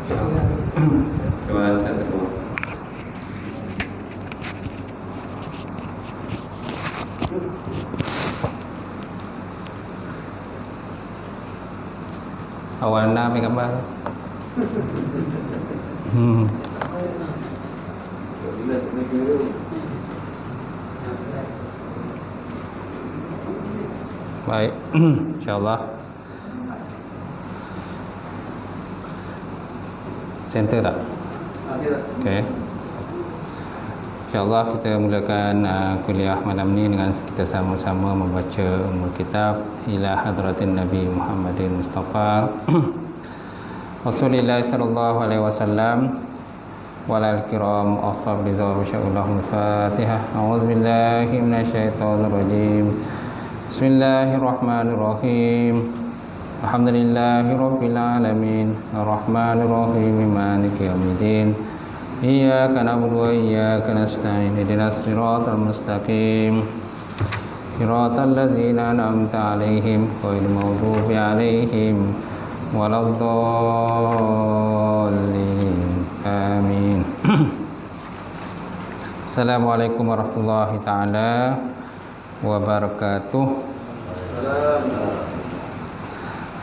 Doa satu. Awalnya ambil gambar. Baik, insyaAllah. Center tak? Okey. InsyaAllah kita mulakan kuliah malam ni dengan kita sama-sama membaca umul kitab ila hadratin Nabi Muhammadin Mustafa Rasulullah sallallahu alaihi wasallam walal kiram ashab rizal sya'ulahul Fatihah. A'udzubillahi minasyaitonir rajim. Bismillahirrahmanirrahim. Alhamdulillahirabbil alamin arrahmanir rahim maliki yaumiddin. Iyyaka na'budu wa iyyaka nasta'in ihdinas siratal mustaqim siratal ladzina an'amta 'alaihim ghairil maghdubi 'alaihim waladdallin. Amin. Assalamualaikum warahmatullahi taala wabarakatuh.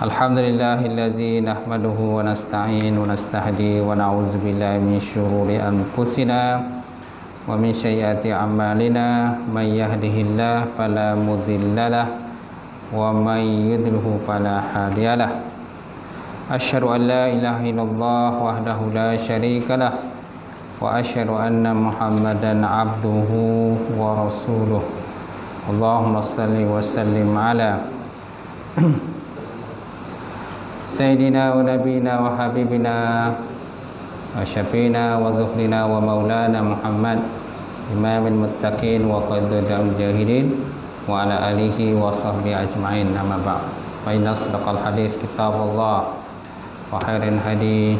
Alhamdulillahillazi nahmaduhu wa nasta'inu wa nastahdi wa na'udzu billahi min syururi anfusina wa min sayyiati a'malina. May yahdihillahu fala mudhillalah wa may yudhlilhu fala hadiyalah. Asyhadu an la ilaha illallah wahdahu la syarikalah wa asyhadu anna Muhammadan abduhu wa rasuluh. Allahumma shalli wa sallim ala Sayyidina wa nabina wa habibina wa syafiina wa zuhrina wa maulana Muhammad imamil muttaqin wa qaidul mujahidin wa ala alihi wa sahbihi ajma'in. Amma ba'd. Fa inna asdaqal hadis kitabullah wa khairal hadi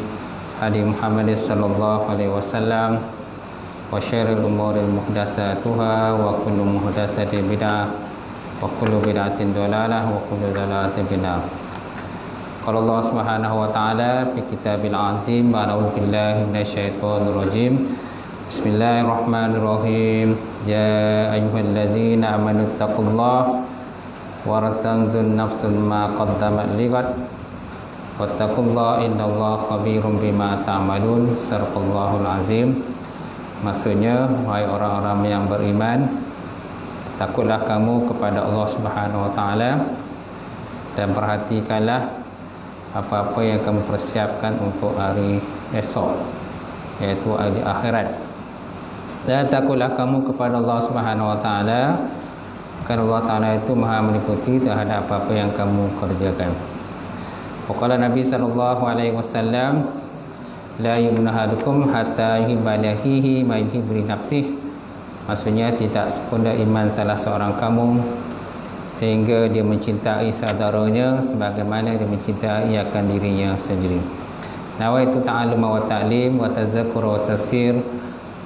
Muhammad sallallahu alaihi wasallam wa syarril umuri muhdatsatuha wa kullu muhdatsatin bid'ah wa kullu bid'atin dhalalah wa kullu dhalalatin finnar. Qala Allah Subhanahu wa taala fi kitabil azim wa a'udzu billahi minasyaitonir rajim. Bismillahirrahmanirrahim. Ya ayyuhallazina amanu taqullaha wa tanzur nafsun ma qaddamat lighad wattaqullaha innallaha khabirum bima ta'malun. Sadaqallahul azim. Maksudnya, wahai orang-orang yang beriman, takutlah kamu kepada Allah Subhanahu wa taala dan perhatikanlah apa-apa yang kamu persiapkan untuk hari esok, iaitu hari akhirat. Dan takutlah kamu kepada Allah Subhanahu wa taala, kerana Allah taala itu Maha meliputi terhadap apa-apa yang kamu kerjakan. Waqala Nabi sallallahu alaihi wasallam, la yu'minu ahadukum hatta yuhibba li akhihi ma yuhibbu li nafsihi. Maksudnya, tidak sempurna iman salah seorang kamu sehingga dia mencintai saudaranya sebagaimana dia mencintai akan dirinya sendiri. Nawaitu ta'alluma wa ta'lim wa tazakkur wa tazkir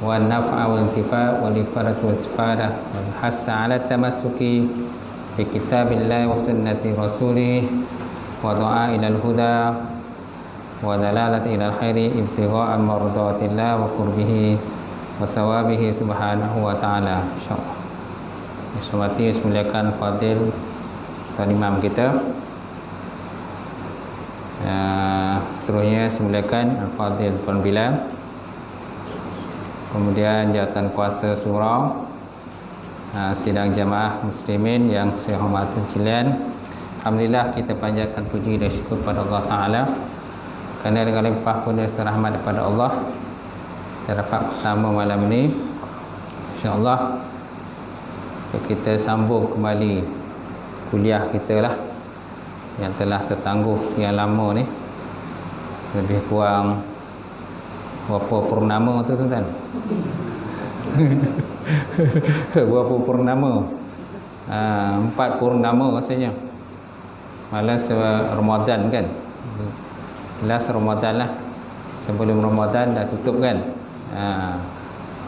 wa naf'a wa intifa' wa lifarat wa istifadah wa hassa 'ala tamassuki bi kitabillah wa sunnati rasulih wa du'a ila al-huda wa dalalati ila al-khairi ibtigha'a mardatillah wa qurbihi wa sawabihi subhanahu wa ta'ala. Insyaallah. Semati semuliakan Fadil Tuan Imam kita. Seterusnya semuliakan Fadil Tuan Bilal. Kemudian jawatan kuasa surau, sidang jamaah muslimin yang saya hormati sekalian. Alhamdulillah, kita panjatkan puji dan syukur pada Allah Ta'ala kerana dengan limpah kurnia serta rahmat daripada Allah kita dapat bersama malam ini. InsyaAllah kita sambung kembali kuliah kita lah yang telah tertangguh sekian lama ni, lebih kurang berapa purnama tu tuan-tuan? Berapa purnama? 4 purnama rasanya. Malas Ramadan kan, last Ramadan lah, sebelum Ramadan dah tutup kan.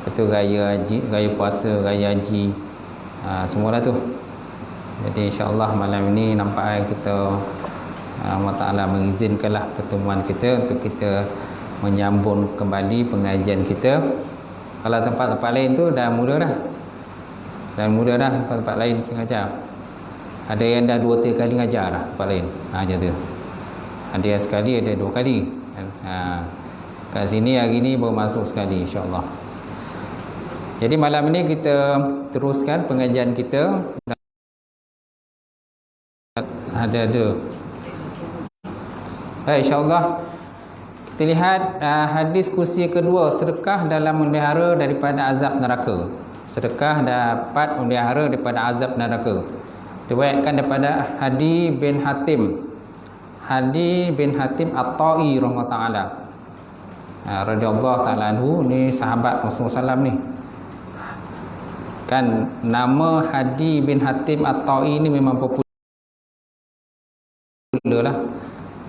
Itu raya haji, raya puasa, raya haji, semualah tu. Jadi insya-Allah malam ini nampaknya kita Allah Ta'ala mengizinkanlah pertemuan kita untuk kita menyambung kembali pengajian kita. Kalau tempat-tempat lain tu dah mula dah. Tempat-tempat lain ngajar. Ada yang dah 2-3 kali ngajar dah tempat lain. Macam tu. Ada yang sekali, ada 2 kali. Kat sini hari ni baru masuk sekali, insya-Allah. Jadi malam ni kita teruskan pengajian kita. Ada. Baik, insya-Allah. Kita lihat hadis kursi kedua, sedekah dalam memelihara daripada azab neraka. Sedekah dapat memelihara daripada azab neraka. Diriwayatkan daripada Hadi bin Hatim At-Ta'i rahimahullah taala. Radhiyallahu taala anhu, ni sahabat Rasulullah SAW ni. Kan nama Hadi bin Hatim At-Ta'i ni memang popular lah.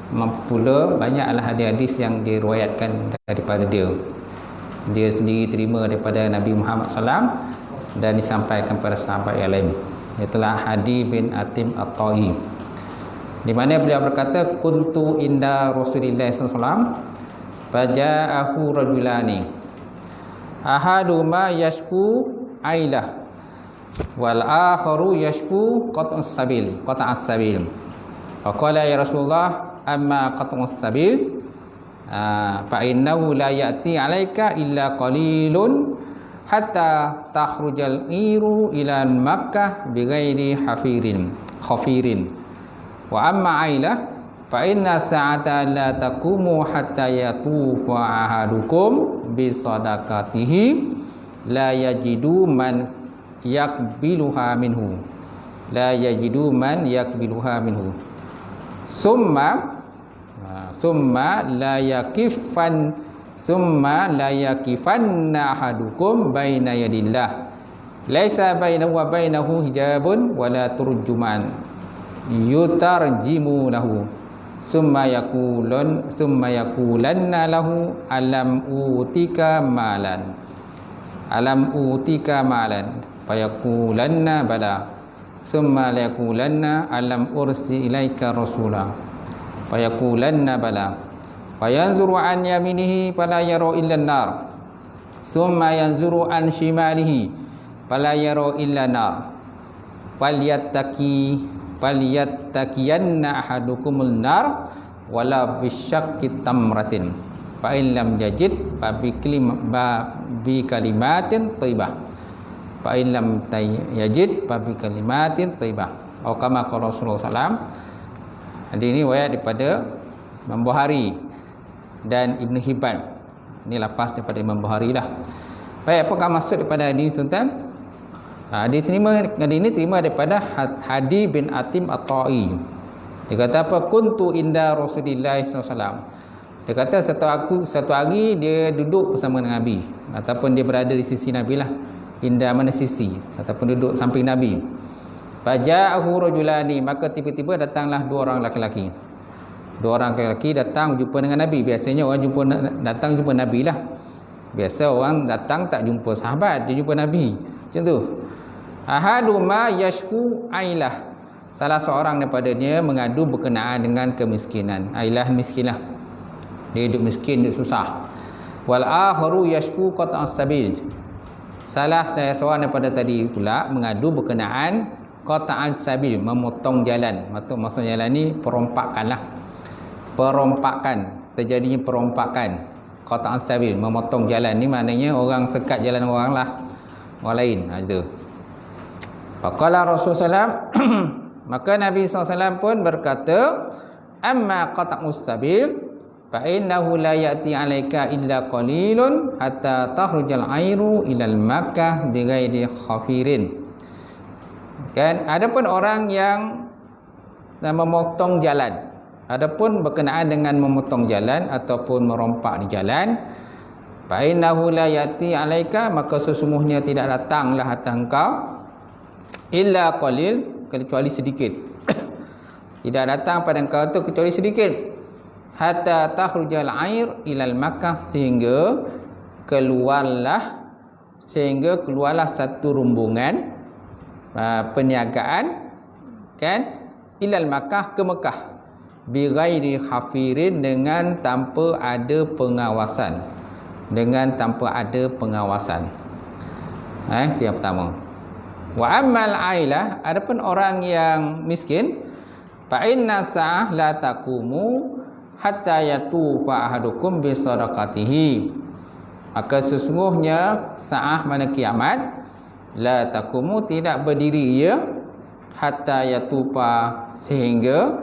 Popular, banyaklah hadis-hadis yang diriwayatkan daripada dia. Dia sendiri terima daripada Nabi Muhammad SAW dan disampaikan kepada sahabat yang lain. Itulah Hadi bin Hatim At-Ta'i, di mana beliau berkata, kuntu inda Rasulillah SAW faja'ahu rajulani ahaduma yashku ailah wal akharu yashku qat'as sabil. Faqala ya Rasulullah, amma qat'us sabil fa innahu la ya'ti 'alaika illa qalilun hatta takhrujal iru ila Makkah bighairi khafirin wa amma ailah fa inna sa'ata la taqumu hatta yatufa ahadukum bi sadaqatihi la yajidu man yakbiluha minhu summa la yakifanna ahadukum baina yadillah laisa bainahu wa bainahu hijabun wala turjuman yutarjimunahu summa yaqulanna lahu alam utika malan fayaqulanna bala summa yaqulanna alam ursi ilaika rasula fayaqulanna bala fayanzuru an yaminihi fala yara illa an-nar summa yanzuru an shimalihi fala yara illa an-nar falyattaqiyanna ahadukumul nar wala bisyaqqi tamratin fa in lam yajid fa bi kalimatin thayyibah fa in lam yajid fa bi kalimatin thayyibah atau kama qala Rasulullah SAW. Hadis ini riwayat daripada Imam Bukhari dan Ibn Hibban. Ini lepas daripada Imam Bukhari lah. Baik, apakah maksud daripada hadis ini, tuan-tuan? Hadis ini terima daripada Hadi bin Hatim At-Ta'i. Dia kata apa? Kuntu inda Rasulillah SAW. Dia kata satu hari dia duduk bersama dengan Nabi, ataupun dia berada di sisi Nabi lah. Inda mana sisi, ataupun duduk samping Nabi. Faja'ahu rajulani, maka tiba-tiba datanglah 2 orang lelaki. 2 orang lelaki datang jumpa dengan Nabi. Biasanya orang datang jumpa Nabi lah. Biasa orang datang tak jumpa sahabat, dia jumpa Nabi. Macam tu. Ahaduma yashku ailah, salah seorang daripadanya mengadu berkenaan dengan kemiskinan. Ailah miskinlah, dia hidup miskin, hidup susah. Wal akharu yashku qat'as sabil, salah seorang daripada tadi pula mengadu berkenaan qat'as sabil, memotong jalan. Maksud jalan ni perompakan, terjadinya perompakan. Qat'as sabil, memotong jalan ni maknanya orang sekat jalan orang lah, orang lain. Itu. Faqala Rasulullah SAW, maka Nabi SAW pun berkata, amma qat'us sabil fa innahu la ya'ti 'alaika illa qalilun hatta takhrujal airu ilal Makkah bighairi khafirin. Kan, adapun orang yang memotong jalan, adapun berkenaan dengan memotong jalan ataupun merompak di jalan, fa innahu la ya'ti 'alaika, maka sesungguhnya tidak datanglah atas engkau illa qalil, kecuali sedikit. Tidak datang pada engkau tu kecuali sedikit. Hatta takhrujal air ilal Makkah, sehingga keluarlah satu rombongan perniagaan, kan, ilal Makkah, ke Mekah. bi ghairi hafirin, dengan tanpa ada pengawasan. Dengan tanpa ada pengawasan. Itu yang pertama. Wa ammal ailah, adapun orang yang miskin, fa inna sa'ah la taqumu hatta yatufa ahadukum bi sadaqatihi. Maka sesungguhnya sa'ah mana kiamat, la taqumu tidak berdiri ia, hatta yatufa sehingga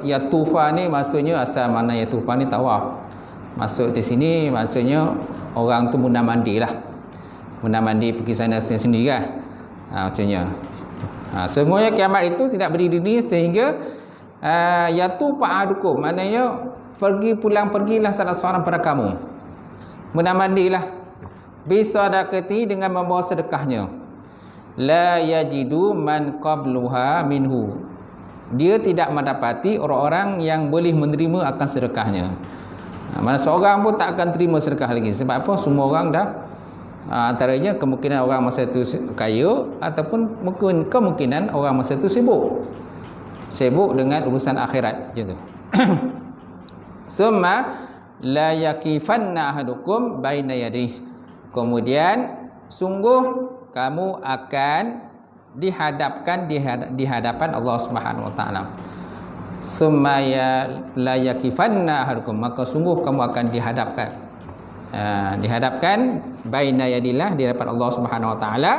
yatufa ni maksudnya asal mana yatufa ni tawaf. Maksud di sini maksudnya orang tu muna mandi lah. Muna mandi pergi sana sini kan. Maksudnya. Semuanya kiamat itu tidak berdiri sehingga yatufa ahadukum, maknanya pergilah salah seorang pada kamu. Muna mandilah. Bisadaqati, dengan membawa sedekahnya. La yajidu man qabluha minhu. Dia tidak mendapati orang-orang yang boleh menerima akan sedekahnya. Mana seorang pun tak akan terima sedekah lagi. Sebab apa? Semua orang dah antaranya kemungkinan orang masa itu kaya, ataupun kemungkinan orang masa itu sibuk dengan urusan akhirat gitu. Summa la yakifanna ahadukum baina yadayhi. Kemudian sungguh kamu akan dihadapkan di hadapan Allah Subhanahu wa taala. Summa la yakifanna ahadukum, maka sungguh kamu akan dihadapkan baina yadillah, di hadapan Allah Subhanahu wa taala.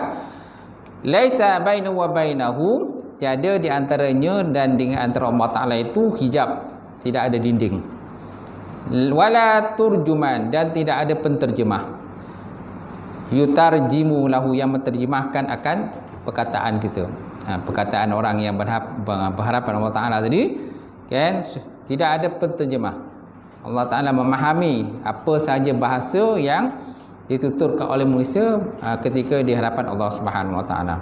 Laisa bainahu wa bainahu, tiada di antaranya dan dengan antara Allah taala itu hijab, tidak ada dinding. Wala turjuman, dan tidak ada penterjemah. Yutarjimu lahu, yang menterjemahkan akan perkataan kita. Perkataan orang yang berhadapan Allah taala tadi kan, tidak ada penterjemah. Allah taala memahami apa sahaja bahasa yang dituturkan oleh manusia ketika di hadapan Allah Subhanahu wa taala.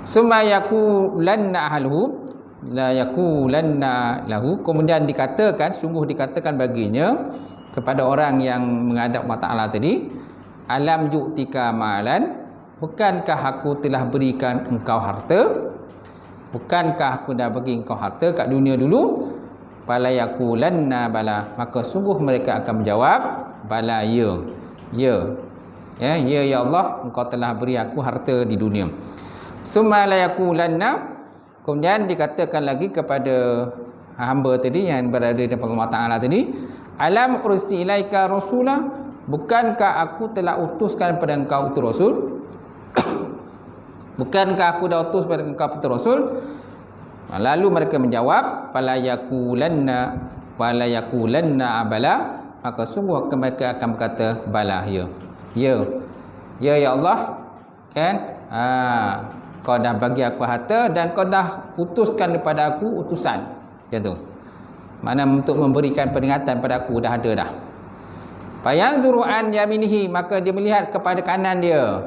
Summa yaqulanna ahluhu la yaqulanna lahu, kemudian sungguh dikatakan baginya kepada orang yang menghadap Allah taala tadi, alam yu'tika malan, bukankah aku telah berikan engkau harta? Bukankah aku dah bagi engkau harta kat dunia dulu? Bala yaqulanna bala, maka sungguh mereka akan menjawab bala, ya Allah, engkau telah beri aku harta di dunia. Summa la yaqulanna, kemudian dikatakan lagi kepada hamba tadi yang berada di depan Allah Taala tadi, alam ursi ilaika rasula, bukankah aku telah utuskan pada engkau utus rasul? Bukankah aku dah utus pada engkau utus rasul? Lalu mereka menjawab, fala yaqulanna abala, maka sungguh mereka akan berkata bala, ya Allah, kan, kau dah bagi aku harta dan kau dah utuskan kepada aku utusan, macam tu. Mana untuk memberikan peringatan pada aku dah ada dah. Fayanzuru an yaminihi, maka dia melihat kepada kanan dia.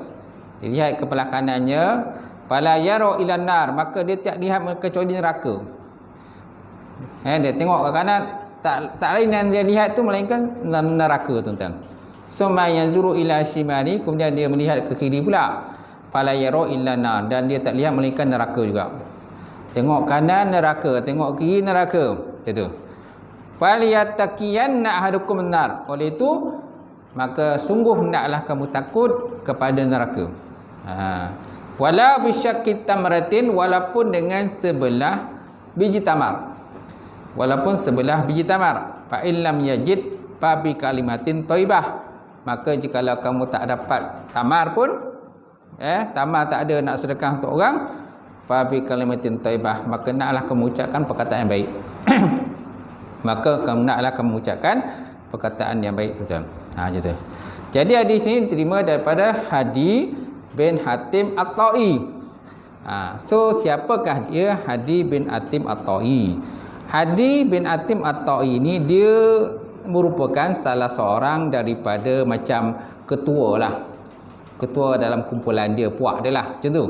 Dia lihat kepala kanannya, fala yara ilan nar, maka dia tak lihat kecuali neraka. Dia tengok ke kanan, tak lain yang dia lihat tu melainkan neraka, tuan-tuan. Summa yanzuru ila shimali, kemudian dia melihat ke kiri pula, fala yara ilan nar, dan dia tak lihat melainkan neraka juga. Tengok kanan neraka, tengok kiri neraka, macam tu. Falyattaqiyanna ahadukum an-nar, oleh itu maka sungguh hendaklah kamu takut kepada neraka. Wala bisyaqqit tamratin, walaupun dengan sebelah biji tamar. Walaupun sebelah biji tamar. Fa illam yajid fa bi kalimatin thayyibah, maka jikalau kamu tak dapat tamar pun, tamar tak ada nak sedekah untuk orang, fa bi kalimatin thayyibah, maka naklah kamu ucapkan perkataan yang baik. Maka naklah kamu ucapkan perkataan yang baik, tuan-tuan. Gitu. Jadi hadis ini diterima daripada Hadi bin Hatim At-Ta'i. So siapakah dia Hadi bin Hatim At-Ta'i? Hadi bin Hatim At-Ta'i ini dia merupakan salah seorang daripada macam ketua lah. Ketua dalam kumpulan dia, puak dia lah, macam tu.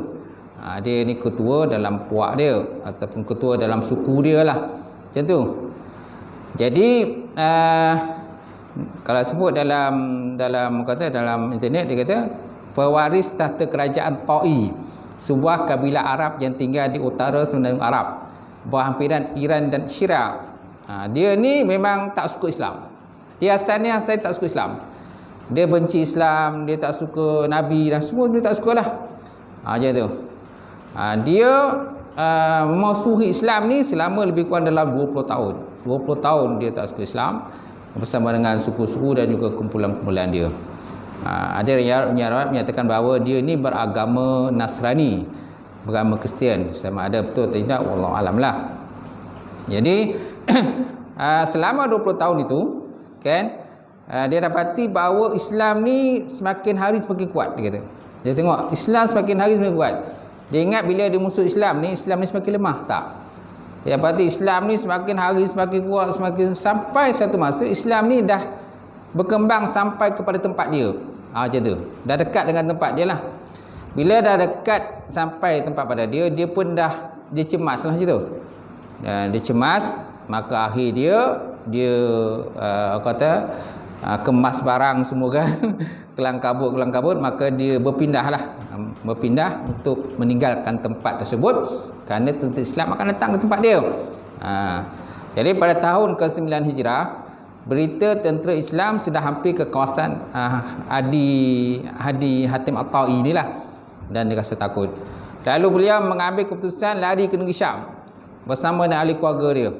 Dia ni ketua dalam puak dia ataupun ketua dalam suku dia lah, macam tu. Jadi kalau sebut dalam internet, dia kata pewaris tahta kerajaan Ta'i, sebuah kabilah Arab yang tinggal di utara semenanjung Arab. bawah hampiran Iran dan Syria. Dia ni memang tak suka Islam. Dia asalnya saya tak suka Islam. Dia benci Islam, dia tak suka Nabi dan semua dia tak sukalah. Macam tu. Dia memusuhi Islam ni selama lebih kurang dalam 20 tahun. 20 tahun dia tak suka Islam bersama dengan suku-suku dan juga kumpulan-kumpulan dia. Ada yang menyatakan bahawa dia ni beragama Nasrani, beragama Kristian. Sama ada betul atau tidak, wallahu alam lah. Jadi selama 20 tahun itu kan, dia dapati bahawa Islam ni semakin hari semakin kuat, dia kata. Dia tengok Islam semakin hari semakin kuat. Dia ingat bila dia musuh Islam ni semakin lemah. Tak. Dia dapati Islam ni semakin hari semakin kuat, sampai satu masa Islam ni dah berkembang sampai kepada tempat dia. Macam tu. Dah dekat dengan tempat dia lah. Bila dah dekat sampai tempat pada dia, dia pun dia cemas lah macam tu. Dia cemas, maka akhir dia kemas barang semua kan. kelang kabut, maka dia berpindah untuk meninggalkan tempat tersebut kerana tentera Islam akan datang ke tempat dia. Jadi pada tahun ke-9 Hijrah, berita tentera Islam sudah hampir ke kawasan Hadi Hatim At-Ta'i inilah, dan dia rasa takut. Lalu beliau mengambil keputusan lari ke negeri Syam bersama dengan ahli keluarga dia.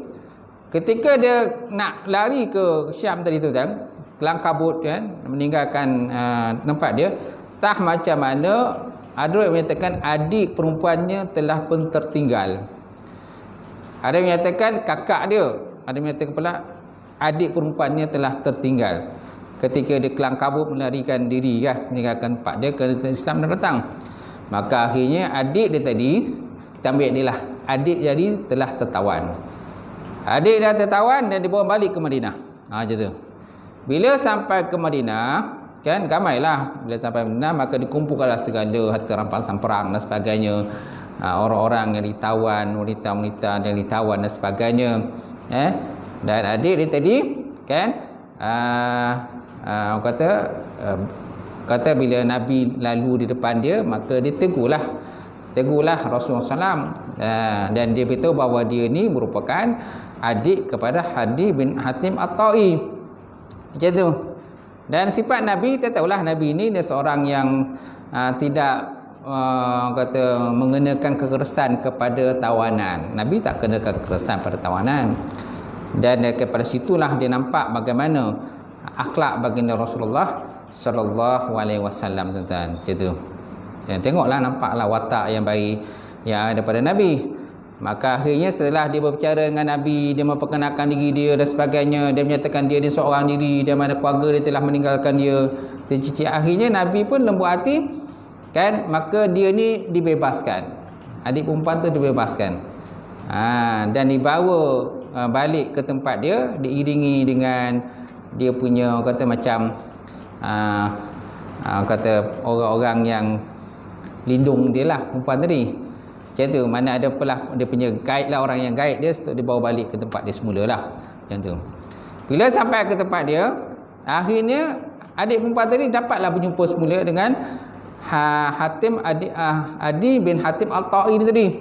Ketika dia nak lari ke Syam tadi tu kan, kelang kabut kan, meninggalkan tempat dia, tak macam mana ada yang menyatakan adik perempuannya telah pun tertinggal. Ada yang menyatakan kakak dia, ada yang menyatakan pula adik perempuannya telah tertinggal ketika dia kelang kabut melarikan diri kan, meninggalkan tempat dia kerana Islam dah datang. Maka akhirnya adik dia tadi, kita ambil dia lah, adik jadi telah tertawan. Adik dah tertawan dan dibawa balik ke Madinah. Macam tu. Bila sampai ke Madinah kan, ramailah. Bila sampai Madinah, maka dikumpulkanlah segala harta rampasan perang dan sebagainya. Orang-orang yang ditawan, wanita-wanita yang ditawan dan sebagainya. Dan adik dia tadi kan, kata bila Nabi lalu di depan dia, maka dia tegurlah Rasulullah SAW, dan dia beritahu bahawa dia ni merupakan adik kepada Hadi bin Hatim At-Ta'i. Macam tu. Dan sifat Nabi, kita tahulah Nabi ni dia seorang yang tidak mengenakan kekerasan kepada tawanan. Nabi tak kenakan kekerasan pada tawanan. Dan daripada situlah dia nampak bagaimana akhlak baginda Rasulullah sallallahu alaihi wasallam, tuan-tuan. Macam tu. Dan tengoklah, nampaklah watak yang baik yang ada pada Nabi. Maka akhirnya setelah dia berbicara dengan Nabi, dia memperkenalkan diri dia dan sebagainya, dia menyatakan dia ni seorang diri, dan mana keluarga dia telah meninggalkan dia. Akhirnya Nabi pun lembut hati kan, maka dia ni dibebaskan. Adik perempuan tu dibebaskan. Dan dibawa balik ke tempat dia, diiringi dengan dia punya macam orang-orang yang lindung dia lah, perempuan tadi. Macam tu. Mana ada pula dia punya guide lah, orang yang guide dia untuk dibawa balik ke tempat dia semula lah. Macam tu. Bila sampai ke tempat dia, akhirnya adik perempuan tadi dapatlah berjumpa semula dengan Adi bin Hatim At-Ta'i tadi.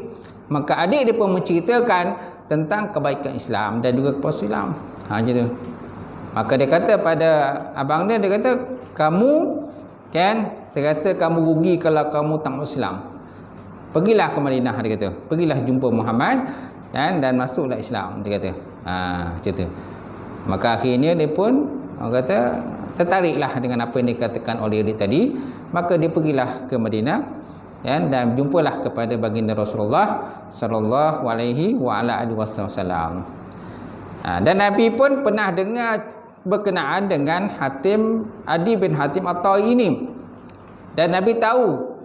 Maka adik dia pun menceritakan tentang kebaikan Islam dan juga kepuasan Islam. Macam tu. Maka dia kata pada abang dia kata, kamu kan, saya rasa kamu rugi kalau kamu tak masuk Islam. Pergilah ke Madinah, dia kata. Pergilah jumpa Muhammad dan masuklah Islam, dia kata. Macam tu. Maka akhirnya dia pun kata tertariklah dengan apa yang dikatakan oleh dia tadi. Maka dia pergilah ke Madinah dan jumpalah kepada baginda Rasulullah sallallahu alaihi wasallam. Dan Nabi pun pernah dengar berkenaan dengan Adi bin Hatim At-Ta'i ini. Dan Nabi tahu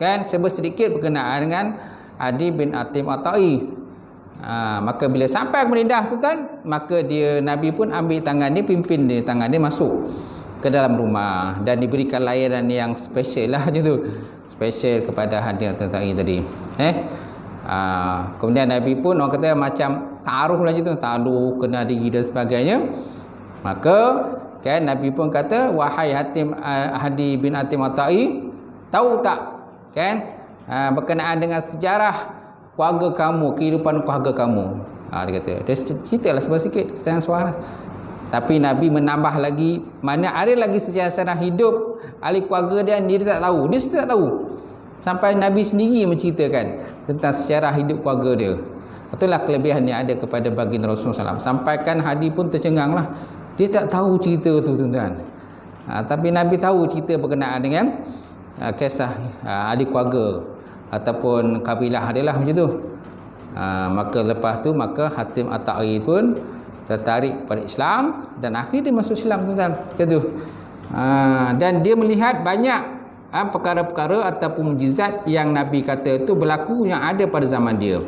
kan sedikit berkenaan dengan Adi bin Hatim At-Ta'i. Maka bila sampai ke Madinah, tuan, maka Nabi pun ambil tangan dia, pimpin dia tangan dia masuk ke dalam rumah dan diberikan layanan yang special lah macam tu. Special kepada Adi bin Hatim tadi. Kemudian Nabi pun orang kata macam taruh lah macam tu, taruh kena diri dan sebagainya. Maka kan Nabi pun kata, wahai Adi bin Hatim At-Ta'i, tahu tak kan berkenaan dengan sejarah keluarga kamu, kehidupan keluarga kamu. Dia kata, dia ceritalah sebentar sikit sayang suara. Tapi Nabi menambah lagi, mana ada lagi sejarah hidup ahli keluarga dia tak tahu. Dia tak tahu. Sampai Nabi sendiri menceritakan tentang sejarah hidup keluarga dia. Itulah kelebihan yang ada kepada baginda Rasulullah SAW. Sampaikan Hadi pun tercengang lah. Dia tak tahu cerita tu tuan-tuan. Tapi Nabi tahu cerita berkenaan dengan kisah ahli keluarga ataupun kabilah dia lah macam tu. Maka lepas tu maka Hatim At-Ta'i pun tertarik pada Islam dan akhirnya dia masuk Islam tuan-tuan. Macam tu. Dan dia melihat banyak perkara-perkara ataupun mukjizat yang Nabi kata tu berlaku yang ada pada zaman dia.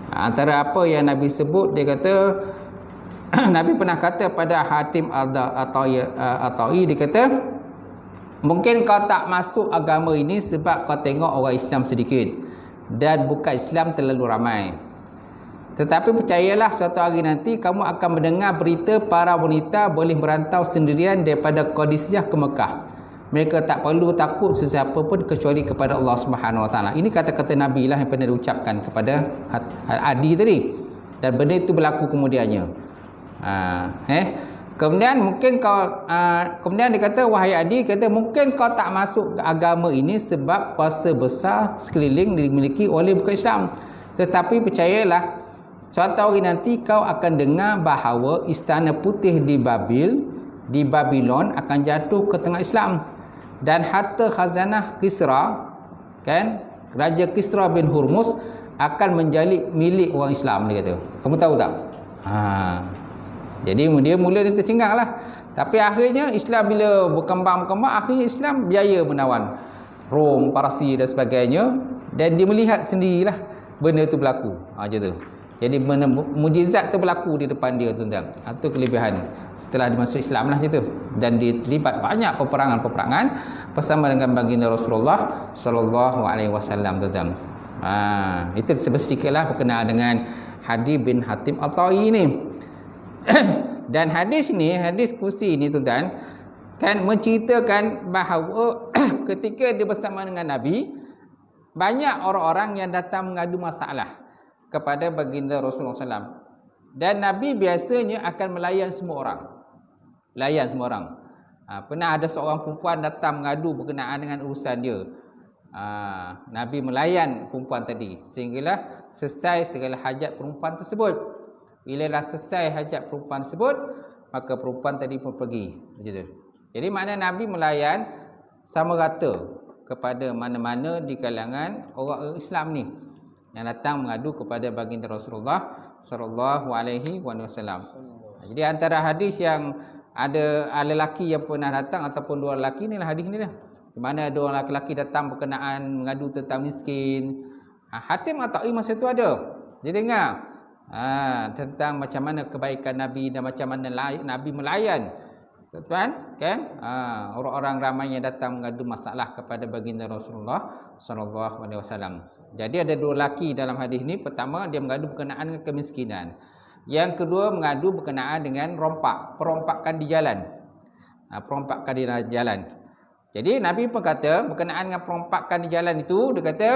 Antara apa yang Nabi sebut, dia kata Nabi pernah kata pada Hatim At-Ta'i, dia kata mungkin kau tak masuk agama ini sebab kau tengok orang Islam sedikit dan bukan Islam terlalu ramai. Tetapi percayalah suatu hari nanti kamu akan mendengar berita para wanita boleh merantau sendirian daripada Qadisiyah ke Mekah. Mereka tak perlu takut sesiapa pun kecuali kepada Allah Subhanahu Wa Taala. Ini kata-kata Nabi lah yang pernah diucapkan kepada Adi tadi. Dan benda itu berlaku kemudiannya. Kemudian mungkin kemudian dia kata, wahai Adi, kata mungkin kau tak masuk ke agama ini sebab kuasa besar sekeliling dimiliki oleh bukan Islam. Tetapi percayalah, suatu hari nanti kau akan dengar bahawa istana putih di Babylon akan jatuh ke tengah Islam. Dan harta khazanah Kisra, kan, Raja Kisra bin Hurmuz akan menjadi milik orang Islam, dia kata. Kamu tahu tak? Jadi dia mula dia tercengang lah. Tapi akhirnya Islam bila berkembang, akhirnya Islam berjaya menawan Rom, Parsi dan sebagainya. Dan dia melihat sendirilah benda itu berlaku. Macam tu. Jadi mukjizat tu berlaku di depan dia tuan-tuan. Itu kelebihan setelah dia masuk Islam lah macam tu. Dan dia terlibat banyak peperangan-peperangan bersama dengan baginda Rasulullah sallallahu alaihi wasallam tuan-tuan. Itu sedikitlah berkenaan dengan Hadi bin Hatim At-Ta'i ini. Dan hadis kursi ini tuan-tuan kan menceritakan bahawa ketika dia bersama dengan Nabi, banyak orang-orang yang datang mengadu masalah kepada baginda Rasulullah SAW. Dan Nabi biasanya akan melayan semua orang. Pernah ada seorang perempuan datang mengadu berkenaan dengan urusan dia. Nabi melayan perempuan tadi sehinggalah selesai segala hajat perempuan tersebut. Bila dah selesai hajat perempuan tersebut, maka perempuan tadi pun pergi. Jadi makna Nabi melayan sama rata kepada mana-mana di kalangan orang Islam ni yang datang mengadu kepada baginda Rasulullah sallallahu alaihi wasallam. Jadi antara hadis yang ada lelaki yang pernah datang ataupun dua lelaki ni lah hadis ni dah. Di mana ada orang lelaki datang berkenaan mengadu tentang miskin. Hatim At-Ta'i masa tu ada. Dia dengar tentang macam mana kebaikan Nabi dan macam mana Nabi melayan tuan kan orang-orang ramai yang datang mengadu masalah kepada baginda Rasulullah sallallahu alaihi wasallam. Jadi ada dua lelaki dalam hadis ni. Pertama dia mengadu berkenaan dengan kemiskinan. Yang kedua mengadu berkenaan dengan perompakan di jalan. Perompakan di jalan. Jadi Nabi pun kata berkenaan dengan perompakan di jalan itu, dia kata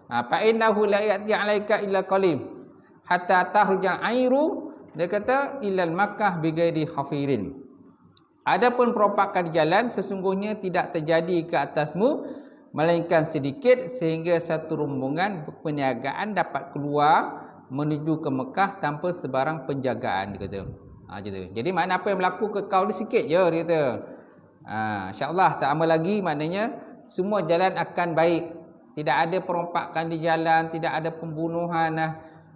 fa innahu la ya'ti 'alaika illa qalil hatta tahrujal airu, dia kata ilal Makkah bighairi khafirin. Adapun perompakan di jalan sesungguhnya tidak terjadi ke atasmu melainkan sedikit sehingga satu rombongan perniagaan dapat keluar menuju ke Mekah tanpa sebarang penjagaan, dia kata. Jadi makna apa yang berlaku ke kau ni sikit je, dia kata. InsyaAllah tak lama lagi maknanya semua jalan akan baik. Tidak ada perompakan di jalan, tidak ada pembunuhan lah.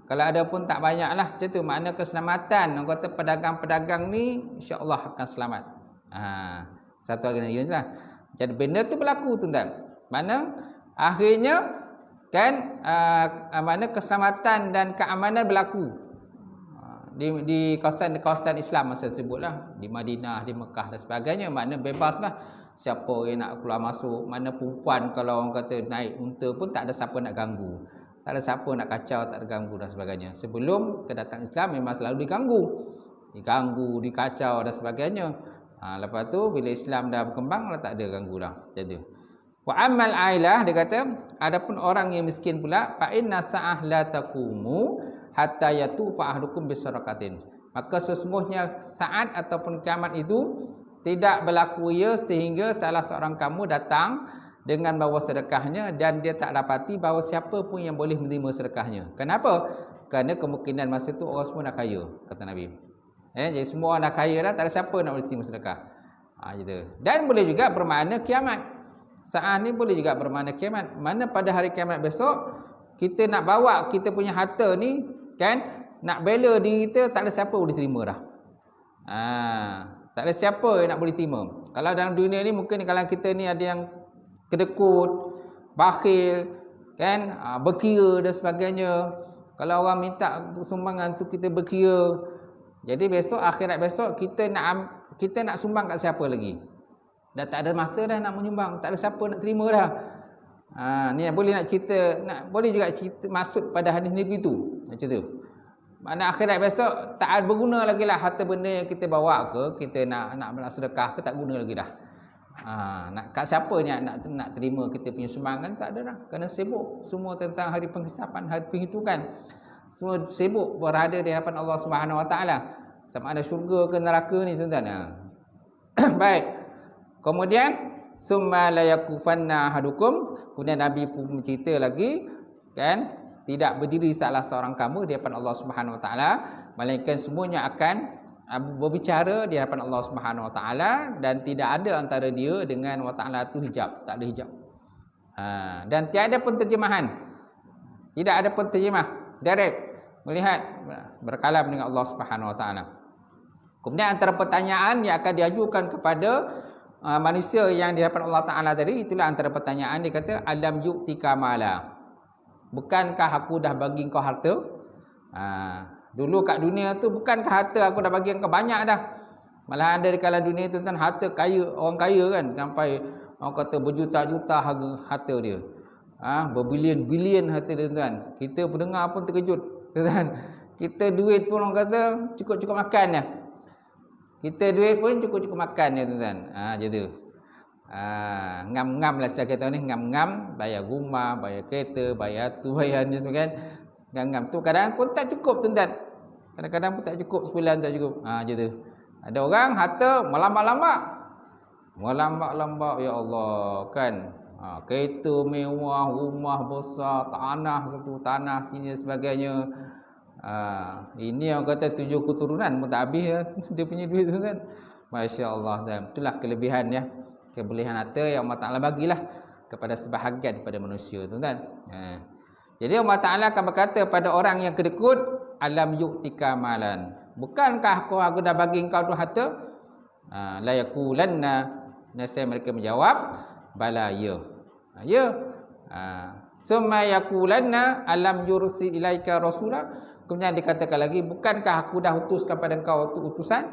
Kalau ada pun tak banyak lah. Macam tu makna keselamatan. Orang kata pedagang-pedagang ni insyaAllah akan selamat. Satu hari nanti lah. Jadi benda tu berlaku tuan-tuan. Mana akhirnya kan mana keselamatan dan keamanan berlaku di kawasan Islam masa tersebut lah, di Madinah, di Mekah dan sebagainya. Mana bebas lah siapa yang nak keluar masuk. Mana perempuan kalau orang kata naik unta pun tak ada siapa nak ganggu, tak ada siapa nak kacau, tak ada ganggu dan sebagainya. Sebelum kedatangan Islam memang selalu diganggu, dikacau dan sebagainya. Lepas tu bila Islam dah berkembang lah tak ada ganggu dah. Jadi Wa ammal ailah, dia kata, adapun orang yang miskin pula, fa inna sa'ah la taqumu hatta yatufa ahdukum bisadaqatin. Maka sesungguhnya saat ataupun kiamat itu tidak berlaku ia sehingga salah seorang kamu datang dengan bawa sedekahnya dan dia tak dapati bahawa siapa pun yang boleh menerima sedekahnya. Kenapa? Kerana kemungkinan masa itu orang semua dah kaya, kata Nabi. Jadi semua orang dah kaya dah, tak ada siapa nak boleh terima sedekah. Gitu. Dan boleh juga bermakna kiamat. Saat ni boleh juga bermakna kiamat. Mana pada hari kiamat besok kita nak bawa kita punya harta ni kan, nak bela diri kita, tak ada siapa boleh terima dah. Tak ada siapa yang nak boleh terima. Kalau dalam dunia ni mungkin kalau kita ni ada yang kedekut, bakhil kan, berkira dan sebagainya. Kalau orang minta sumbangan tu kita berkira. Jadi besok, akhirat besok kita nak sumbang kat siapa lagi? Dah tak ada masa dah nak menyumbang, tak ada siapa nak terima dah. Ni boleh nak cerita, boleh juga cerita masuk pada hadis ni begitu. Macam tu. Mana akhirat besok tak ada berguna lagi lah harta benda yang kita bawa ke, kita nak sedekah ke, tak guna lagi dah. Nak kat siapa ni nak terima kita punya sumbangan, tak ada dah. Kerana sibuk semua tentang hari penghisapan, hari penghitungan. Semua sibuk berada di hadapan Allah Subhanahu Wa Taala. Sama ada syurga ke neraka ni, tuan-tuan. Baik. Kemudian summa la yakufanna hadukum, kemudian Nabi pun mencerita lagi kan, tidak berdiri salah seorang kamu di hadapan Allah Subhanahu Wa Taala, melainkan semuanya akan berbicara di hadapan Allah Subhanahu Wa Taala dan tidak ada antara dia dengan Allah Taala tu hijab, tak ada hijab. Dan tiada penterjemahan. Tidak ada penterjemah. Direct melihat, berkalam dengan Allah Subhanahu Wa Taala. Kemudian antara pertanyaan yang akan diajukan kepada manusia yang di hadapan Allah Taala tadi, itulah antara pertanyaan. Dia kata, alam yu'tika mala, bukankah aku dah bagi kau harta? Dulu kat dunia tu, bukankah harta aku dah bagi kau banyak dah? Malah ada di kalangan dunia tu kan, harta kaya, orang kaya kan, sampai orang kata berjuta-juta harga harta dia. Berbilion-bilion harta dia, tuan. Kita pendengar pun terkejut, tuan. Kita duit pun orang kata cukup-cukup makan dah. Kita duit pun cukup-cukup makan ya, tuan-tuan. Macam tu. Ngam-ngam lah setelah kita ni, ngam-ngam, bayar rumah, bayar kereta, bayar tu, bayar ni semua kan. Ngam-ngam tu kadang pun tak cukup, tuan-tuan. Kadang-kadang pun tak cukup, sebulan tak cukup. Macam tu. Ada orang harta melambak-lambak. Melambak-lambak, ya Allah kan. Kereta mewah, rumah besar, tanah satu, tanah sini dan sebagainya. Ini yang kata 7 keturunan pun tak habis ya, dia punya duit tu kan. Masya Allah. Dan itulah kelebihan ya, kebolehan harta yang Allah Ta'ala bagilah kepada sebahagian daripada manusia tu kan. Jadi Allah Ta'ala akan berkata pada orang yang kedekut, alam yu'tika malan, bukankah aku dah bagi engkau tu harta? La yakulanna, nasihat mereka menjawab, bala ya. Ya. Summa yakulanna alam yursi ilaika rasula, kemudian dikatakan lagi, bukankah aku dah utuskan pada engkau utusan?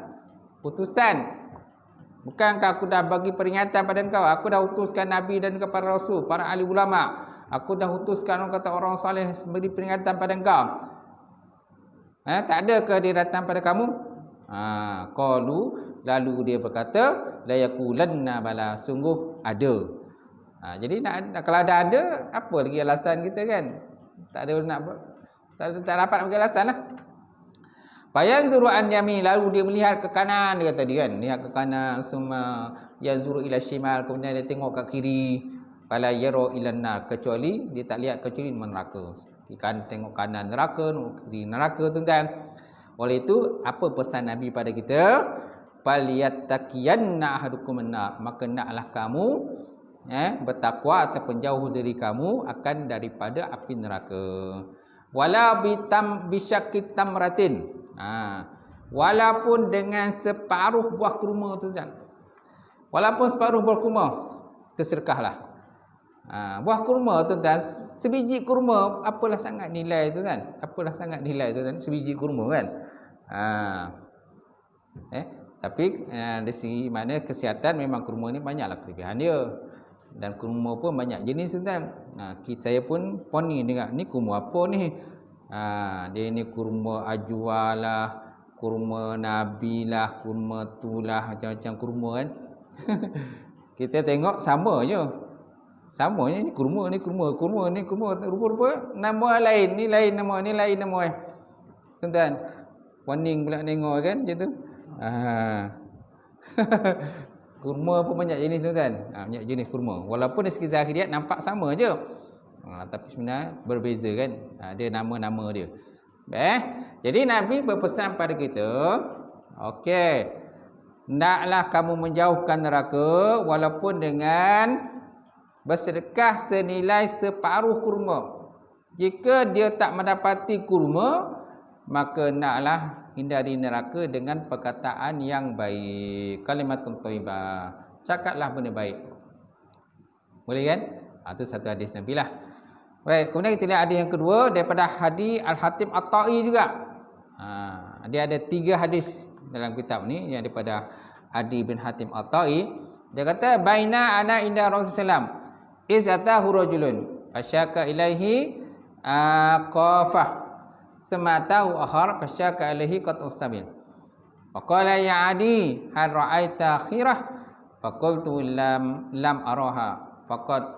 Bukankah aku dah bagi peringatan pada engkau? Aku dah utuskan Nabi dan para Rasul, para ahli ulama. Aku dah utuskan orang kata orang saleh beri peringatan pada engkau. Tak ada ke dia datang pada kamu? Qalu, lalu dia berkata, la yakulanna bala, sungguh ada. Jadi kalau ada, apa lagi alasan kita kan? Tak dapat bagi alasan lah. Fayanzuru an yamin, lalu dia melihat ke kanan, dia kata dia kan, lihat ke kanan, summa yanzuru ila shimal, kemudian dia tengok ke kiri, fala yara ila nar, kecuali dia tak lihat kecuali neraka. Ikan tengok kanan neraka, tengok kiri neraka, tuan-tuan. Oleh itu, apa pesan Nabi pada kita? Falyattaqiyanna ahadukum an-nar, maka naklah kamu bertakwa ataupun jauh dari kamu akan daripada api neraka. Wala bisyakit tamratin, walaupun dengan separuh buah kurma, tuan-tuan. Walaupun separuh buah kurma, tersedekahlah. Buah kurma, tuan-tuan, sebiji kurma, apalah sangat nilai, tuan-tuan? Apalah sangat nilai, tuan-tuan, sebiji kurma kan. Tapi dari segi mana kesihatan, memang kurma ni banyaklah kelebihan dia. Dan kurma pun banyak jenis, tuan-tuan. Saya pun poni dengar, ni kurma apa ni? Dia ni kurma ajwa lah, kurma nabi lah, kurma tu lah, macam-macam kurma kan. Kita tengok sama je. Sama ni kurma ni kurma, kurma ni kurma, rupa-rupa nama lain, ni lain nama, ni lain nama. Tuan-tuan, warning pula nengok kan macam tu. Kurma pun banyak jenis tuan-tuan. Banyak jenis kurma. Walaupun dari segi zahiriat nampak sama je. Tapi sebenarnya berbeza kan. Dia nama-nama dia. Jadi Nabi berpesan pada kita, okey, hendaklah kamu menjauhkan neraka walaupun dengan bersedekah senilai separuh kurma. Jika dia tak mendapati kurma, maka hendaklah hindari neraka dengan perkataan yang baik. Kalimatun thayyibah. Cakaplah benda baik. Boleh kan? Itu satu hadis Nabi lah. Baik, kemudian kita lihat hadis yang kedua daripada hadis Al-Hatim At-Ta'i juga. Dia ada 3 hadis dalam kitab ni yang daripada Adi bin Hatim At-Ta'i. Dia kata baina ana inda Rasulullah iz atahu rajulun fasyaka ilaihi qafah sematahu akhar fasyaka ilaihi qat'us sabil. Faqala ya Adi hal ra'aita khirah faqultu lam araha faqad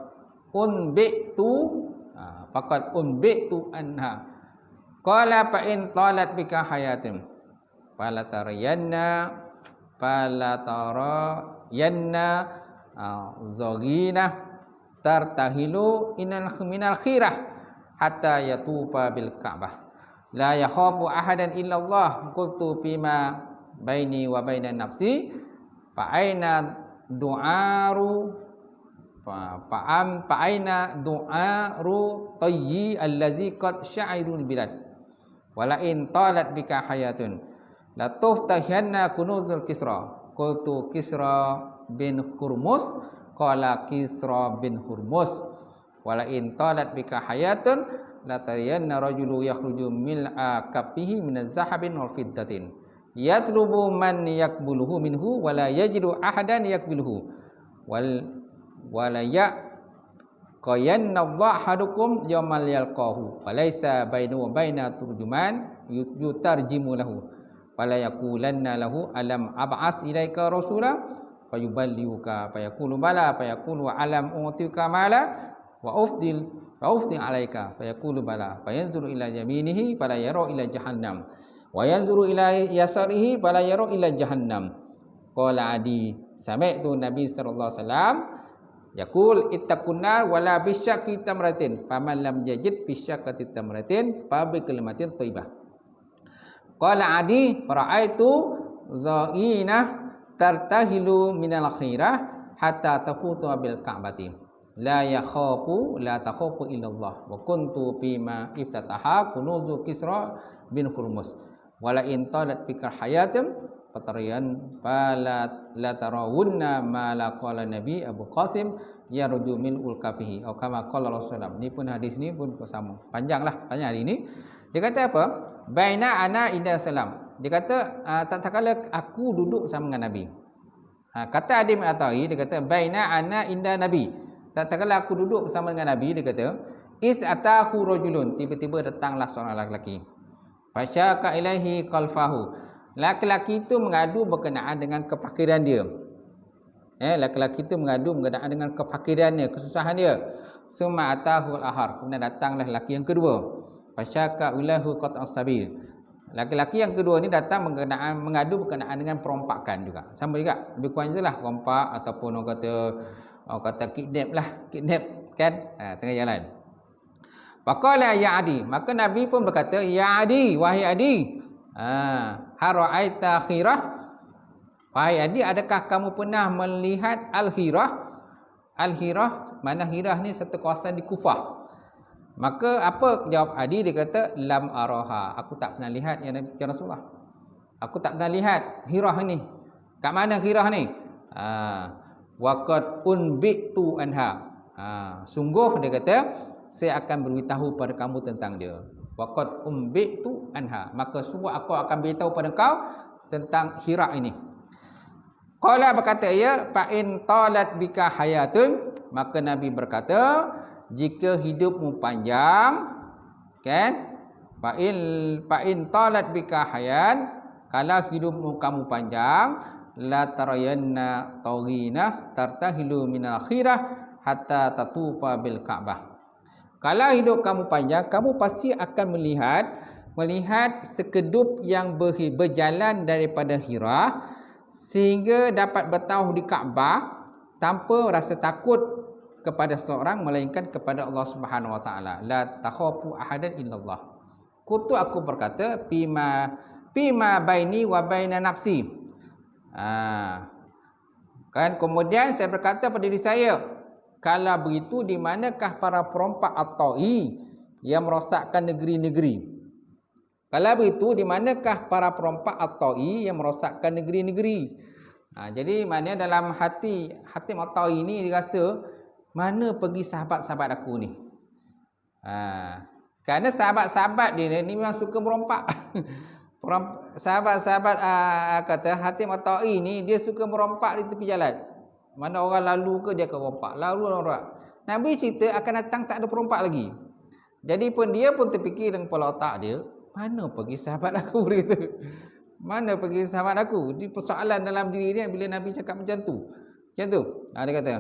unbitu anha. Qala fa in talat bika hayatun fala tarayanna zaghina tartahilu minal khirah hatta yatufa bil ka'bah la yakhafu ahadan illa Allah. Qultu fima baini wa baina nafsi fa aina du'aru tayyi allazi qad sya'irul bilad wala in talat bika hayatun la tuftahiyanna kunuzul Kisra. Qultu Kisra bin Hurmus. Qala Kisra bin Hurmus. Wala in talat bika hayatun la tariyanna rajulu yakhruju mil'a kafihi minaz zahabin wal fiddatin yatlubu man yakbuluhu minhu wala yajidu ahadan yakbuluhu wala qayanna ahadukum yawmal yalqahu walaysa bainahu wa baina turjuman yutarjimu lahu fala yaqulanna lahu alam ab'as ilaika rasula fayuballiuka fayaqulu bala fayaqulu alam utika mala wa ufdil alaika fayaqulu bala fayanzuru ila yaminihi fala yara ila jahannam wa yanzuru ila yasarihi fala yara ila jahannam. Qala Adi sami'tu Nabi sallallahu alaihi wasallam yaqul ittaqun nar wala bisyaqi tamratin faman lam yajid bisyaqati tamratin fa bi kalimatin thayyibah. Qala Adi ra'aitu zainah tartahilu minal khairah hatta tafutu bil ka'bati la takhafu illallah wa kuntu bima iftataha kunuzu Kisra bin Hurmus wala in talat bika hayatum fatariyan fala la tarawunna ma la qala Nabi Abu Qasim yarju min ulkafihi atau kama qala Rasulullah. Ni pun hadis ni pun sama. Panjanglah panjang hari ni. Dia kata apa? Baina ana inda salam. Dia kata tak kala aku duduk sama dengan Nabi. Kata Adi bin At-Ta'i dia kata baina ana inda Nabi. Tak kala aku duduk bersama dengan Nabi dia kata is atahu rajulun, tiba-tiba datanglah seorang lelaki. Fasyaka ilaihi qalfahu. Laki-laki itu mengadu berkenaan dengan kefakiran dia. Laki-laki itu mengadu berkenaan dengan kefakirannya, kesusahan dia. Summa atahu al-ahar. Kemudian datanglah lelaki yang kedua. Fasyaka ulahu qat'as sabil. Laki-laki yang kedua ni datang mengadu berkenaan dengan perompakan juga. Sama juga. Lebih kurang itulah rompak ataupun orang kata kidnap kan tengah jalan. Faqala ya Adi. Maka Nabi pun berkata, ya Adi, wahai Adi. Hara'aita khirah. Wahai Adi, adakah kamu pernah melihat al-khirah? Al-khirah, mana Hirah ni satu kawasan di Kufah. Maka apa jawab Adi? Dia kata lam araha. Aku tak pernah lihat ya Rasulullah. Aku tak pernah lihat Hirah ni. Kat mana Hirah ni? Waqad unbitu anha. Sungguh dia kata saya akan beritahu pada kamu tentang dia. Waqad unbitu anha. Maka sungguh aku akan beritahu pada kau tentang Hirah ini. Qala berkata ia fa in talat bika hayatun. Maka Nabi berkata jika hidupmu panjang kan fa in talat bika hayat, kalau hidupmu kamu panjang la tarayanna taghina tartahilu minal khirah hatta tatufa bil Ka'bah. Kalau hidup kamu panjang, kamu pasti akan melihat sekedup yang berjalan daripada Hira sehingga dapat bertawaf di Kaabah tanpa rasa takut kepada seorang melainkan kepada Allah Subhanahu Wa Taala. La takhafu ahadan illallah. Kutu aku berkata pima baini wa baina nafsi. Kan kemudian saya berkata pada diri saya, kalau begitu di manakah para perompak At-Ta'i yang merosakkan negeri-negeri? Kalau begitu di manakah para perompak At-Ta'i yang merosakkan negeri-negeri? Jadi maknanya dalam hati At-Ta'i ini dia rasa, mana pergi sahabat-sahabat aku ni? Kerana sahabat-sahabat dia ni memang suka merompak. Sahabat-sahabat kata Hatim At-Ta'i ni dia suka merompak di tepi jalan. Mana orang lalu ke dia akan rompak. Lalu orang. Nabi cerita akan datang tak ada perompak lagi. Jadi pun dia pun terfikir dengan kepala otak dia, mana pergi sahabat aku begitu? Mana pergi sahabat aku? Di persoalan dalam diri dia bila Nabi cakap macam tu. Macam tu. Dia kata.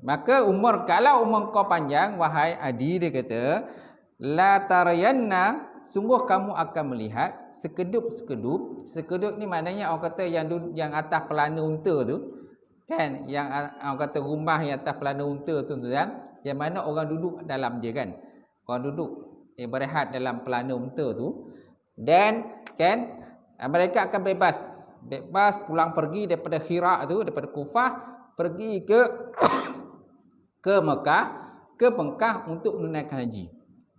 Maka kalau umur kau panjang wahai Adi, dia kata, la tarayanna, sungguh kamu akan melihat sekedup-sekedup. Sekedup ni maknanya orang kata yang atas pelana unta tu, kan, yang orang kata rumah yang atas pelana unta tu kan, yang mana orang duduk dalam dia kan. Orang duduk berehat dalam pelana unta tu, dan kan mereka akan bebas pulang pergi daripada Hira tu, daripada Kufah pergi ke Mekah, ke Mekah untuk menunaikan haji.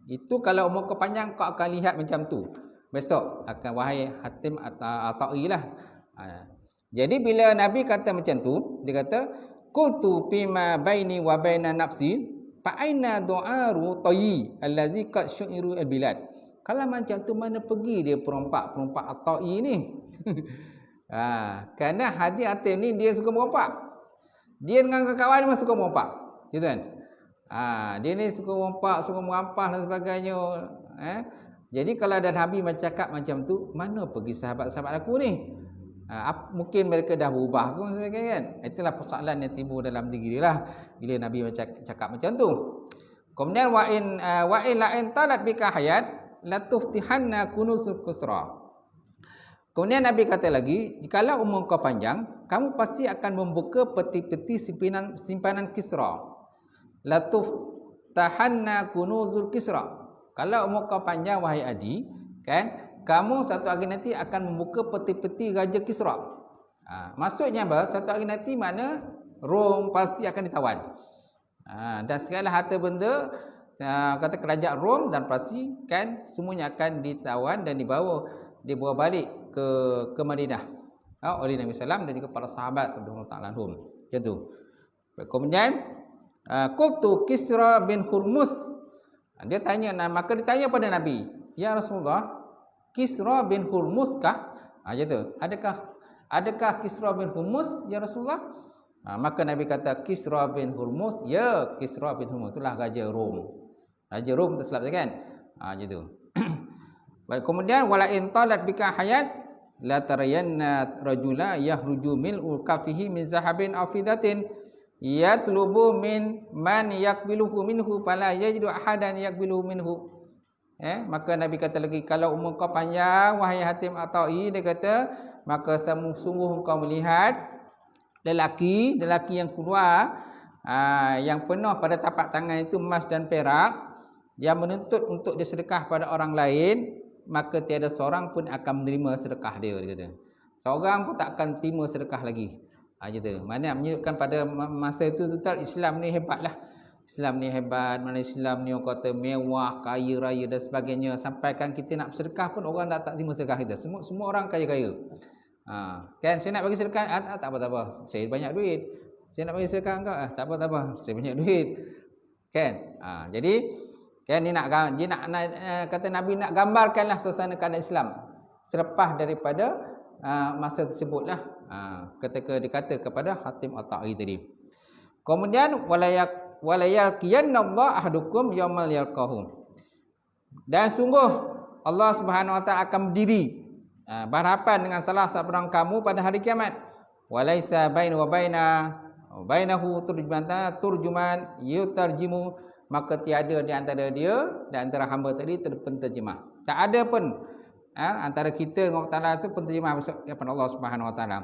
Itu kalau umur kau panjang kau akan lihat macam tu. Besok akan wahai Hatim At-Ta'i lah. Jadi bila Nabi kata macam tu, dia kata qultu fima baini wa baina nafsi fa aina du'aru tayyi allazi qad syu'iru al-bilad. Kalau macam tu mana pergi dia perompak At-Ta'i ni? Kerana Hatim ni dia suka merompak. Dia dengan kawan-kawan dia suka merompak. Gitu kan? Dia ni suka rompak, suka merampas dan sebagainya. Jadi kalau ada Nabi cakap macam tu, mana pergi sahabat-sahabat aku ni? Mungkin mereka dah berubah ke sebagainya kan? Itulah persoalan yang timbul dalam diri dia lah bila Nabi cakap macam tu. Kemudian wa in la in talat bika hayat la tuftihanna kunuzul kusra. Kemudian Nabi kata lagi, jikalau umur kau panjang, kamu pasti akan membuka peti-peti simpanan Kisra. Latuf tahanna kunuzul Kisra. Kalau umur kau panjang wahai Adi, kan, kamu satu hari nanti akan membuka peti-peti Raja Kisra. Maksudnya apa? Satu hari nanti mana Rom pasti akan ditawan. Dan segala harta benda kata kerajaan Rom dan Parsi kan semuanya akan ditawan dan dibawa balik ke Madinah oleh Nabi sallam dan juga para sahabat radhiyallahu ta'ala anhum. Macam tu. Kemudian qultu Kisra bin Hurmuz. Dia tanya, maka ditanya pada Nabi, ya Rasulullah, Kisra bin Hurmuz kah? Macam tu. Adakah Kisra bin Hurmuz ya Rasulullah? Maka Nabi kata Kisra bin Hurmuz, ya Kisra bin Hurmuz itulah Raja Rom. Raja Rom tu selap kan? Macam tu. Baik, kemudian wala in talat bika hayat la tarayanna rajula yahruju min kafihi min zahabin aw fidatin yatlubu min man yakbiluhu minhu fala yajidu ahadan yakbiluhu minhu. Maka Nabi kata lagi, kalau umur kau panjang wahai Hatim At-Ta'i, dia kata, maka sungguh kau melihat lelaki yang keluar yang penuh pada tapak tangan itu emas dan perak, yang menuntut untuk disedekah pada orang lain, maka tiada seorang pun akan menerima sedekah dia kata. Seorang pun tak akan terima sedekah lagi. Gitu. Mana menunjukkan pada masa itu total Islam ni hebatlah. Islam ni hebat, mana Islam ni orang kata mewah, kaya raya dan sebagainya, sampaikan kita nak bersedekah pun orang tak terima sedekah kita. Semua orang kaya-kaya. Kan saya nak bagi sedekah, tak apa. Saya banyak duit. Saya nak bagi sedekah engkau, tak apa. Saya banyak duit. Kan? Jadi kan dia nak kata Nabi nak gambarkanlah suasana keadaan Islam selepas daripada masa tersebutlah ketika dikata kepada Hatim At-Ta'i tadi. Kemudian walayalqiyanallahu ahadukum yaumal yalqahu. Dan sungguh Allah Subhanahu wa taala akan berdiri berhadapan dengan salah seorang kamu pada hari kiamat. Walaisa baina wa baina bainahu turjuman yutarjimu, maka tiada di antara dia dan antara hamba tadi penterjemah. Tak ada pun antara kita dengan Allah Taala tu penterjemah daripada Allah Subhanahu Wa Taala.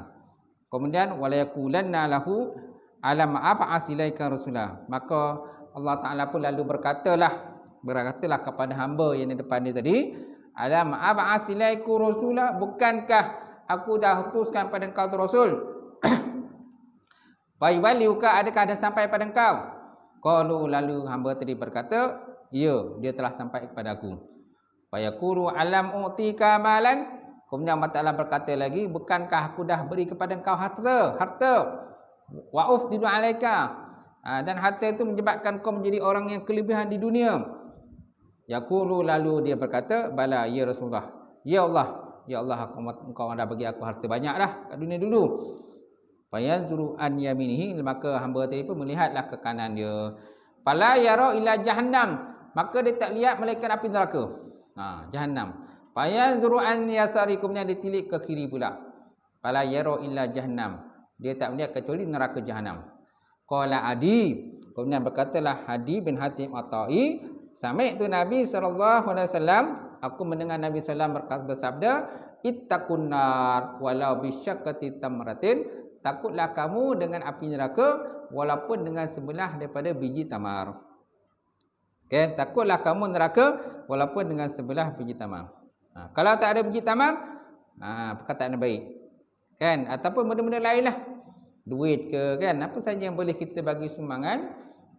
Kemudian wala yaqulanna lahu alam ab'as ilaika rasulah, maka Allah Taala pun lalu berkatalah kepada hamba yang di depan dia tadi, alam ab'as ilaiku rasulah, bukankah aku dah utuskan pada engkau tu rasul? Fayuballiuka, adakah dah sampai pada engkau? Qalu, lalu hamba tadi berkata, ya, dia telah sampai kepada aku. Fayaqulu alam utika malan, kemudian Allah Taala berkata lagi, bukankah aku dah beri kepada engkau harta wa ufdilu alaika, dan harta itu menyebabkan kau menjadi orang yang kelebihan di dunia. Yaqulu, lalu dia berkata, bala ya Rasulullah, ya Allah, engkau dah bagi aku harta banyak dah kat dunia dulu. Fayanzuru an yaminihi, maka hamba tadi pun melihatlah ke kanan dia. Fala yara ila jahannam, maka dia tak lihat melainkan api neraka. Jahannam. Fayanzuru an yasari, kemudian dia tilik ke kiri pula. Fala yara illa jahannam, dia tak melihat kecuali neraka jahannam. Qala Adi, kemudian berkatalah Adi bin Hatim At-Tai, sami'tu Nabi sallallahu alaihi wasallam, aku mendengar Nabi sallallahu alaihi wasallam bersabda, ittaqun nar walau bisyaqqati tamratin, takutlah kamu dengan api neraka walaupun dengan sebelah daripada biji tamar. Okay, takutlah kamu neraka walaupun dengan sebelah biji tamar. Kalau tak ada biji tamar, perkataan baik. Kan, ataupun benda-benda lain lah. Duit ke, kan, apa saja yang boleh kita bagi sumbangan.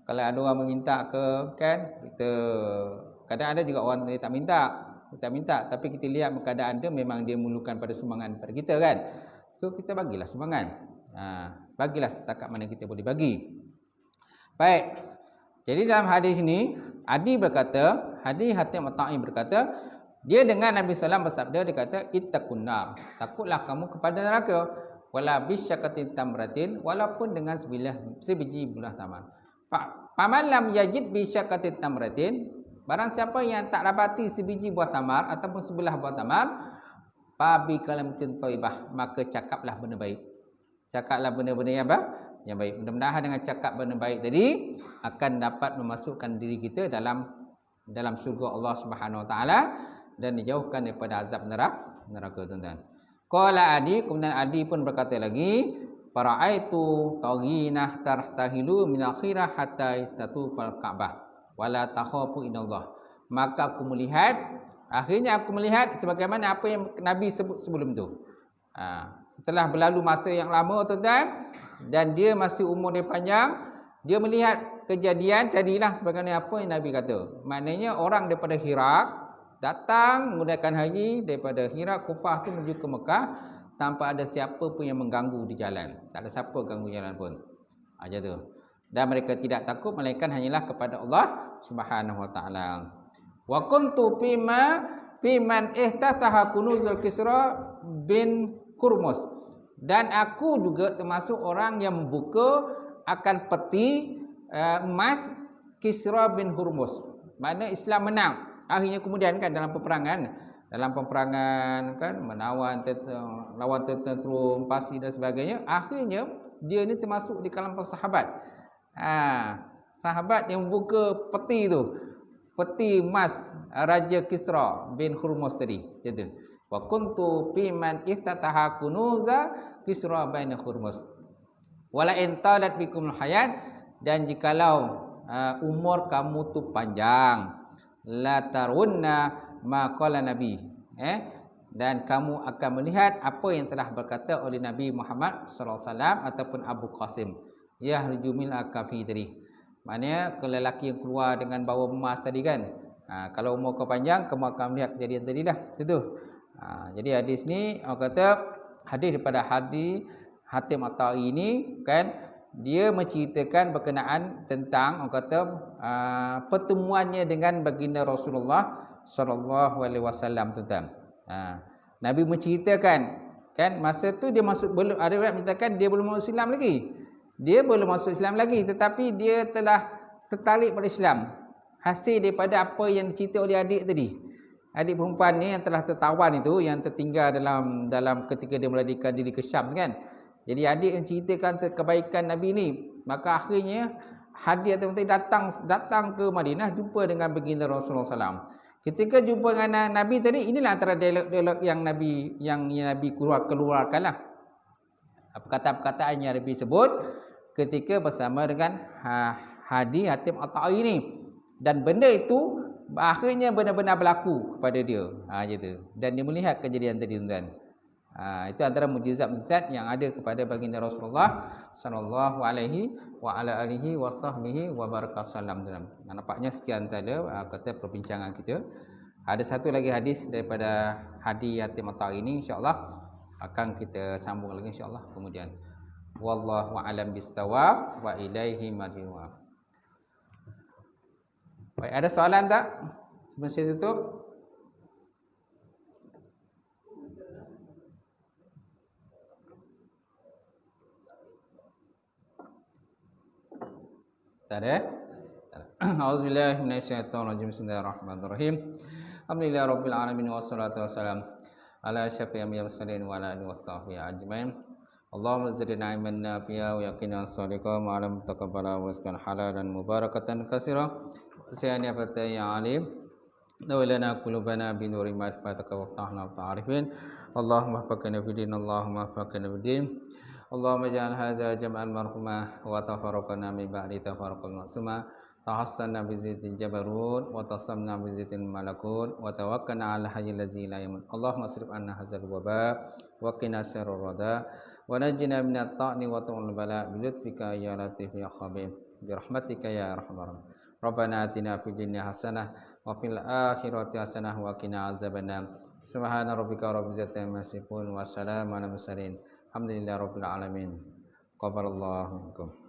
Kalau ada orang meminta ke, kan, kita kadang ada juga orang yang tak minta, tapi kita lihat keadaan dia memang dia memerlukan pada sumbangan pada kita, kan. So kita bagilah sumbangan. Bagilah setakat mana kita boleh bagi. Baik. Jadi dalam hadis ini Adi berkata, Adi Hatim At-Tai berkata, dia dengar Nabi SAW bersabda, dia kata, ittaqun nar, takutlah kamu kepada neraka, wala bisyakatin tamratin, walaupun dengan sebiji buah tamar. Faman lam yajid bisyakatin tamratin, barang siapa yang tak dapati sebiji buah tamar ataupun sebelah buah tamar, fa bi kalamatin thayyibah, maka cakaplah benda baik. Cakaplah benda-benda yang baik. Mudah-mudahan dengan cakap benda baik tadi akan dapat memasukkan diri kita dalam syurga Allah Subhanahu Wa Taala dan dijauhkan daripada azab neraka, tuan-tuan. Qala Adi, kemudian Adi pun berkata lagi, fara'aitu taghinah tartahilu min akhirah hatta tatufal Ka'bah wala takhafu inallah. Maka akhirnya aku melihat sebagaimana apa yang Nabi sebut sebelum tu. Setelah berlalu masa yang lama, tuan-tuan, dan dia masih umur dia panjang, dia melihat kejadian tadilah sebagaimana apa yang Nabi kata. Maknanya orang daripada Iraq datang menggunakan haji daripada Iraq, Kufah tu menuju ke Mekah tanpa ada siapa pun yang mengganggu di jalan. Tak ada siapa ganggu jalan pun. Aja tu. Dan mereka tidak takut melainkan hanyalah kepada Allah Subhanahu Wa Taala. Wa kuntu fiman ihtataha kunuzul Kisra bin Hurmuz, dan aku juga termasuk orang yang membuka akan peti emas Kisra bin Hurmuz. Mana Islam menang. Akhirnya kemudian kan dalam peperangan kan lawan tentera Parsi dan sebagainya, akhirnya dia ni termasuk di kalangan sahabat. Sahabat yang membuka peti tu, peti emas Raja Kisra bin Hurmuz tadi. Gitu. Wa kuntu fiman iftataha kunuza Kisra bin Hurmuz. Wala in talat bikumul hayat, dan jikalau umur kamu tu panjang, la tarunna ma qala nabi, dan kamu akan melihat apa yang telah berkata oleh Nabi Muhammad sallallahu alaihi wasallam ataupun Abu Qasim, yahrujumil akafi tadi. Maknanya lelaki yang keluar dengan bawa emas tadi kan, kalau umur kau panjang kamu akan melihat kejadian tadi dah. Itu. Jadi hadis ni orang kata hadis daripada hadis Hatim At-Tai ini kan, dia menceritakan berkenaan tentang orang kata pertemuannya dengan baginda Rasulullah sallallahu alaihi wasallam, tuan-tuan. Nabi menceritakan kan masa tu dia masuk, belum ada orang menyatakan dia belum masuk Islam lagi. Dia belum masuk Islam lagi, tetapi dia telah tertarik pada Islam hasil daripada apa yang dicerita oleh adik tadi. Adik perempuan ni yang telah tertawan itu, yang tertinggal dalam ketika dia melarikan diri ke Syam kan. Jadi adik menceritakan kebaikan Nabi ni, maka akhirnya Hadi atau datang ke Madinah, jumpa dengan baginda Rasulullah SAW. Ketika jumpa dengan Nabi tadi, inilah antara dialog-dialog yang Nabi keluarkanlah. Perkataan-perkataan yang Nabi sebut ketika bersama dengan Hadi Hatim At-Ta'i ni. Dan benda itu akhirnya benar-benar berlaku kepada dia. Gitu. Dan dia melihat kejadian tadi, tuan-tuan. Itu antara mukjizat-mukjizat yang ada kepada baginda Rasulullah sallallahu alaihi wa ala alihi wa sahbihi wa barakasallam. Nampaknya sekian saja kata perbincangan kita. Ada satu lagi hadis daripada Hadi Yatim At-Ta'i ini, insya-Allah akan kita sambung lagi insya-Allah kemudian. Wallahu a'lam bis-shawab wa ilaihi marji'un. Baik, ada soalan tak? Sebelum saya tutup. Tak ada? A'udzubillahi minasyaitonirrajim. Bismillahirrahmanirrahim. Alhamdulillahi rabbil alamin wassalatu wassalam ala asyrafil anbiya'i mursalin wa ala alihi washabbihi ajmain. Allahumma zidna ilman nafi'a wa yaqinan shadiqan wa alam taqabbala wa rizqan halalan mubarakatan katsira. Sayyidina fatay ya alim. Nawlana qulubana bi nuri ma'rifatika wa ftahna ta'arifin. Allahumma faqina fid din, Allahumma faqina fid din. Allahumma ja'al hadza jam'an marhuma wa tafarraqna min ba'di tafarraqan ma'suma. Tahassanna bi zitil jabarut wa tasamna bi zitil malakut wa tawakkalna 'ala hayyil ladzi la yamut. Allahumma asrif 'anna hadzal waba wa qina syarrar rada wa najjina minat ta'ni wa tu'ul bala bi lutfika ya latif ya khabir bi rahmatika ya arhamar rahimin. Rabbana atina fid dunya hasanah wa fil akhirati hasanah wa qina azabannar. Subhana rabbika rabbil izzati amma yasifun wa salamun 'alal mursalin. Alhamdulillahi rabbil alamin. Qabalallahu minkum.